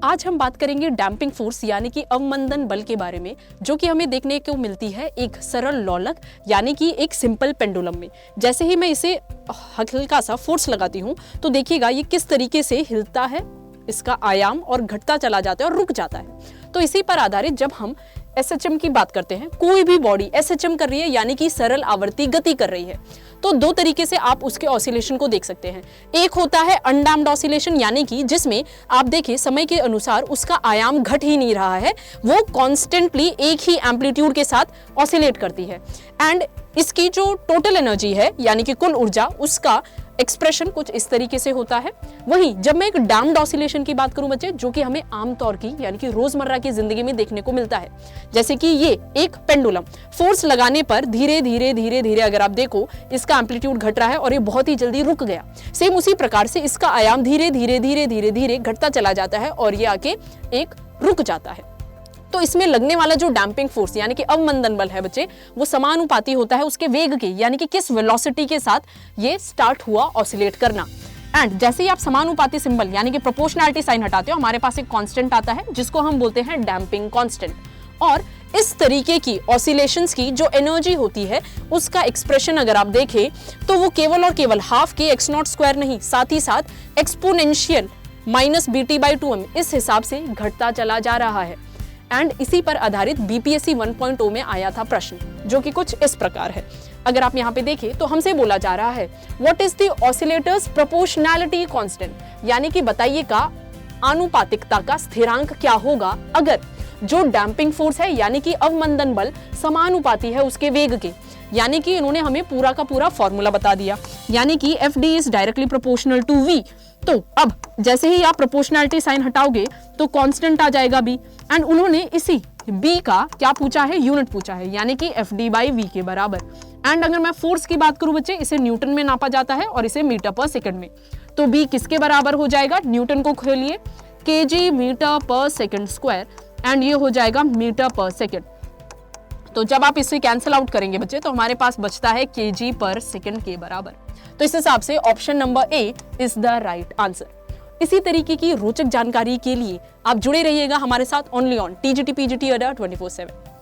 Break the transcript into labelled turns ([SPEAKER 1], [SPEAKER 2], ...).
[SPEAKER 1] आज हम बात करेंगे डैम्पिंग फोर्स यानी कि अवमंदन बल के बारे में, जो कि हमें देखने को मिलती है एक सरल लोलक यानी कि एक सिंपल पेंडुलम में। जैसे ही मैं इसे हल्का सा फोर्स लगाती हूँ तो देखिएगा ये किस तरीके से हिलता है, इसका आयाम और घटता चला जाता है और रुक जाता है। तो इसी पर आधारित जब हम एसएचएम की बात करते हैं, कोई भी बॉडी एसएचएम कर रही है यानी कि सरल आवर्ती गति कर रही है, तो दो तरीके से आप उसके ऑसिलेशन को देख सकते हैं। एक होता है अनडैम्प्ड ऑसिलेशन यानी कि जिसमें आप देखें समय के अनुसार उसका आयाम घट ही नहीं रहा है, वो कॉन्स्टेंटली एक ही एम्पलीट्यूड के साथ ऑसिलेट करती है। एंड इसकी जो टोटल एनर्जी है यानी कि कुल ऊर्जा, उसका एक्सप्रेशन कुछ इस तरीके से होता है। वहीं जब मैं एक डैम्प्ड ऑसिलेशन की बात करूं बच्चे, जो कि हमें आमतौर की यानी कि रोजमर्रा की जिंदगी में देखने को मिलता है, जैसे कि ये एक पेंडुलम फोर्स लगाने पर धीरे धीरे धीरे धीरे अगर आप देखो इसका एम्पलीट्यूड घट रहा है और ये बहुत ही जल्दी रुक गया। सेम उसी प्रकार से इसका आयाम धीरे धीरे धीरे धीरे धीरे घटता चला जाता है और ये आके एक रुक जाता है। तो इसमें लगने वाला जो डैम्पिंग फोर्स यानी कि अवमंदन बल है बच्चे, वो समानुपाती होता है उसके वेग के, यानी कि किस वेलोसिटी के साथ ये स्टार्ट हुआ ऑसिलेट करना। एंड जैसे ही आप समानुपाती सिंबल यानी कि प्रोपोर्शनैलिटी साइन हटाते हो, हमारे पास एक कांस्टेंट आता है जिसको हम बोलते हैं डैम्पिंग कांस्टेंट। और इस तरीके की ऑसिलेशंस की जो एनर्जी होती है उसका एक्सप्रेशन अगर आप देखें तो वो केवल और केवल हाफ के एक्स नॉट स्क्वायर नहीं, साथ ही साथ एक्सपोनेंशियल माइनस BT/2m इस हिसाब से घटता चला जा रहा है। एंड इसी पर आधारित BPSC 1.0 में आया था प्रश्न, जो कि कुछ इस प्रकार है। अगर आप यहाँ पे देखें तो हमसे बोला जा रहा है what is the oscillators proportionality constant, यानी कि बताइए का आनुपातिकता का स्थिरांक क्या होगा अगर जो डैम्पिंग फोर्स है यानी कि अवमंदन बल समानुपाती है उसके वेग के। यानी कि इन्होंने हमें पूरा का पूरा फॉर्मूला बता दिया, यानी कि FD is directly proportional to V। तो अब जैसे ही आप प्रोपोर्शनैलिटी साइन हटाओगे तो कांस्टेंट आ जाएगा B। एंड उन्होंने इसी B का क्या पूछा है, यूनिट पूछा है, यानी कि FD/V के बराबर। एंड अगर मैं फोर्स की बात करूं बच्चे, इसे न्यूटन में नापा जाता है और इसे मीटर पर सेकंड में। तो B किसके बराबर हो जाएगा, न्यूटन को खोलिए, kg मीटर पर सेकंड स्क्वायर, एंड ये हो जाएगा मीटर पर सेकंड। तो जब आप इसे कैंसिल आउट करेंगे बच्चे तो हमारे पास बचता है kg पर सेकंड के बराबर। तो इस हिसाब से option number A is the right answer. इसी तरीके की रोचक जानकारी के लिए आप जुड़े रहिएगा हमारे साथ ओनली ऑन TGT PGT अड्डा 24/7।